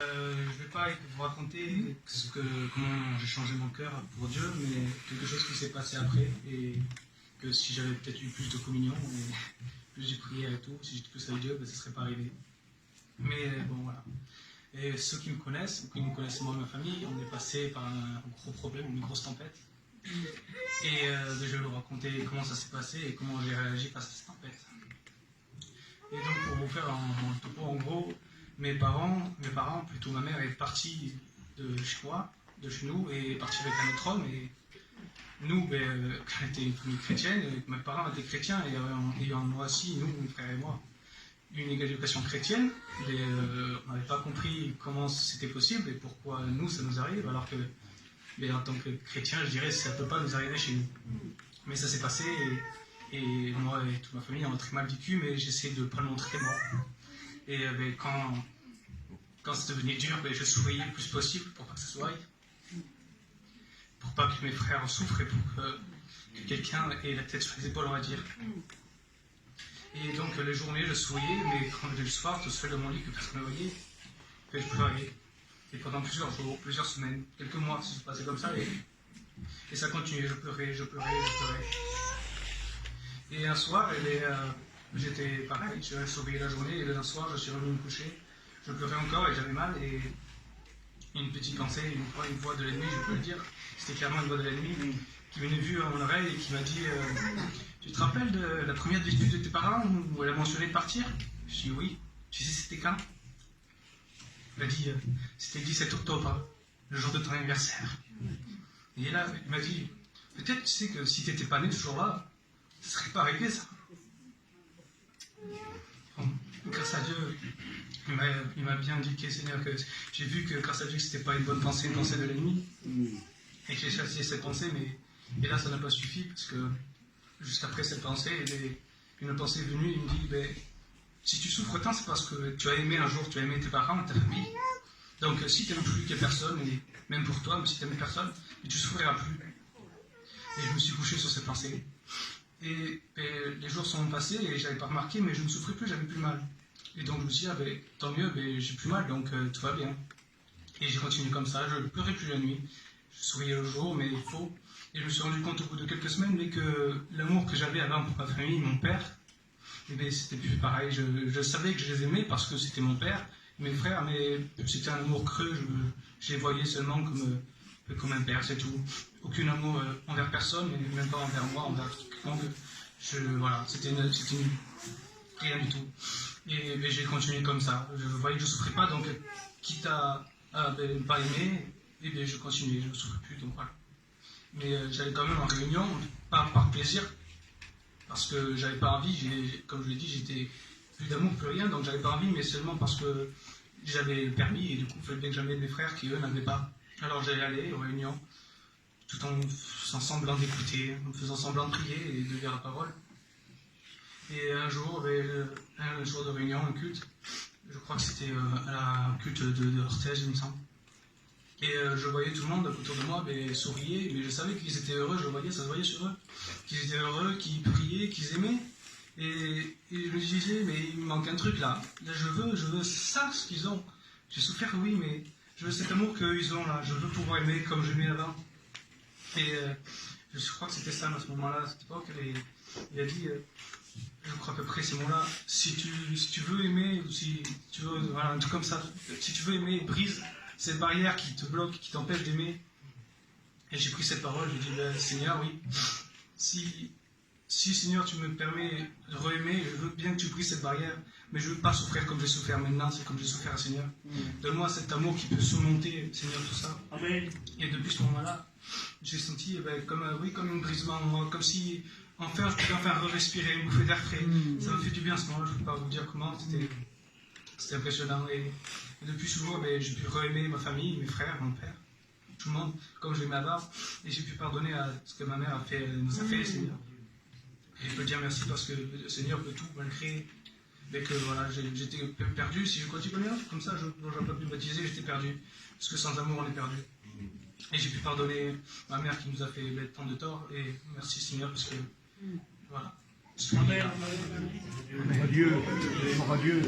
Je ne vais pas vous raconter comment j'ai changé mon cœur pour Dieu, mais quelque chose qui s'est passé après, et que si j'avais peut-être eu plus de communion, et plus de prière et tout, si j'étais plus avec Dieu, ben, ça ne serait pas arrivé. Mais bon, voilà. Et ceux qui me connaissent, ou qui me connaissent moi et ma famille, on est passé par un gros problème, une grosse tempête. Et je vais vous raconter comment ça s'est passé et comment j'ai réagi face à cette tempête. Et donc, pour vous faire un topo, en gros, mes parents, plutôt ma mère, est partie de chez nous, et est partie avec un autre homme. Et nous, on était une famille chrétienne, mes parents étaient chrétiens, et ayant moi aussi, nous, mon frère et moi, une éducation chrétienne. Et, on n'avait pas compris comment c'était possible et pourquoi nous, ça nous arrive, alors que, en tant que chrétien, je dirais, ça ne peut pas nous arriver chez nous. Mais ça s'est passé, et moi et toute ma famille, on a très mal vécu, mais j'essaie de ne pas le montrer, moi. Et quand c'est devenu dur, je souriais le plus possible pour pas que ça soit, pour pas que mes frères souffrent et pour que quelqu'un ait la tête sur les épaules, on va dire. Et donc les journées, je souriais, mais quand le soir, tout seul dans mon lit, que personne ne voyait, je pleurais. Et pendant plusieurs jours, plusieurs semaines, quelques mois, ça se passait comme ça, et ça continuait, je pleurais. Et un soir, j'étais pareil, je souriais la journée, et un soir, je suis revenu me coucher, je pleurais encore et j'avais mal, et une petite pensée, une voix de l'ennemi, je peux le dire, c'était clairement une voix de l'ennemi, qui m'est venue à mon oreille et qui m'a dit tu te rappelles de la première dispute de tes parents où elle a mentionné de partir? Je dis oui. Tu sais c'était quand? Il m'a dit c'était le 17 octobre, hein, le jour de ton anniversaire. Et là, il m'a dit peut-être tu sais que si tu n'étais pas né ce jour-là, ça ne serait pas arrivé ça. Bon, grâce à Dieu, il m'a bien indiqué, Seigneur, que j'ai vu que grâce à Dieu, ce n'était pas une bonne pensée, une pensée de l'ennemi. Et que j'ai chassé cette pensée, mais là, ça n'a pas suffi, parce que juste après cette pensée, une pensée est venue, il me dit, si tu souffres tant, c'est parce que tu as aimé un jour, tu as aimé tes parents, ta famille. Donc si tu n'aimes plus que personne, et même pour toi, mais si tu n'aimes personne, tu ne souffriras plus. Et je me suis couché sur cette pensée. Et les jours sont passés, et je n'avais pas remarqué, mais je ne souffrais plus, j'avais plus mal. Et donc je me suis dit, tant mieux, j'ai plus mal, donc tout va bien. Et j'ai continué comme ça, je ne pleurais plus la nuit. Je souriais le jour, mais il faut. Et je me suis rendu compte au bout de quelques semaines que l'amour que j'avais avant pour ma famille, mon père, c'était plus pareil. Je savais que je les aimais parce que c'était mon père, mes frères, mais c'était un amour creux. Je les voyais seulement comme un père, c'est tout. Aucun amour envers personne, et même pas envers moi, envers quiconque. Voilà, c'était rien du tout. Et j'ai continué comme ça. Je voyais que je ne souffrais pas, donc quitte à ne pas aimer, et je continuais, je ne souffrais plus, donc voilà. Mais j'allais quand même en réunion, pas par plaisir, parce que j'avais pas envie, comme je l'ai dit, j'étais plus d'amour, plus rien, donc j'avais pas envie, mais seulement parce que j'avais le permis, et du coup, il fallait bien que j'amène mes frères qui, eux, n'avaient pas. Alors j'allais aller aux réunions, tout en faisant semblant d'écouter, en faisant semblant de prier et de lire la parole. Et un jour de réunion, un culte, je crois que c'était un culte de Orthez, il me semble. Et je voyais tout le monde autour de moi sourier, mais je savais qu'ils étaient heureux, je le voyais, ça se voyait sur eux, qu'ils étaient heureux, qu'ils priaient, qu'ils aimaient. Et je me disais, mais il me manque un truc là. Là, je veux ça, ce qu'ils ont. J'ai souffert, oui, mais je veux cet amour qu'ils ont là. Je veux pouvoir aimer comme j'aimais avant. Et je crois que c'était ça à ce moment-là, à cette époque. Il a dit, je crois à peu près ces mots-là, si tu veux aimer, ou si tu veux, voilà, un truc comme ça, si tu veux aimer, brise cette barrière qui te bloque, qui t'empêche d'aimer. Et j'ai pris cette parole, j'ai dit, Seigneur, oui, si Seigneur tu me permets de re-aimer, je veux bien que tu brises cette barrière, mais je ne veux pas souffrir comme j'ai souffert maintenant, c'est comme j'ai souffert, Seigneur. Donne-moi cet amour qui peut surmonter, Seigneur, tout ça. Amen. Et depuis ce moment-là, j'ai senti comme un brisement en moi, comme si enfin je pouvais respirer, une bouffée d'air frais. Ça m'a fait du bien à ce moment-là, je ne peux pas vous dire comment, c'était impressionnant. Et depuis ce jour, j'ai pu re-aimer ma famille, mes frères, mon père, tout le monde, comme je l'aimais avant. Et j'ai pu pardonner à ce que ma mère nous a fait, Seigneur. Et je peux dire merci parce que le Seigneur peut tout, malgré que voilà, j'étais perdu. Si je continue comme ça, je n'aurais pas pu me baptiser, j'étais perdu. Parce que sans amour, on est perdu. Et j'ai pu pardonner ma mère qui nous a fait tant de tort. Et merci Seigneur, parce que voilà. Amen. Adieu. Adieu.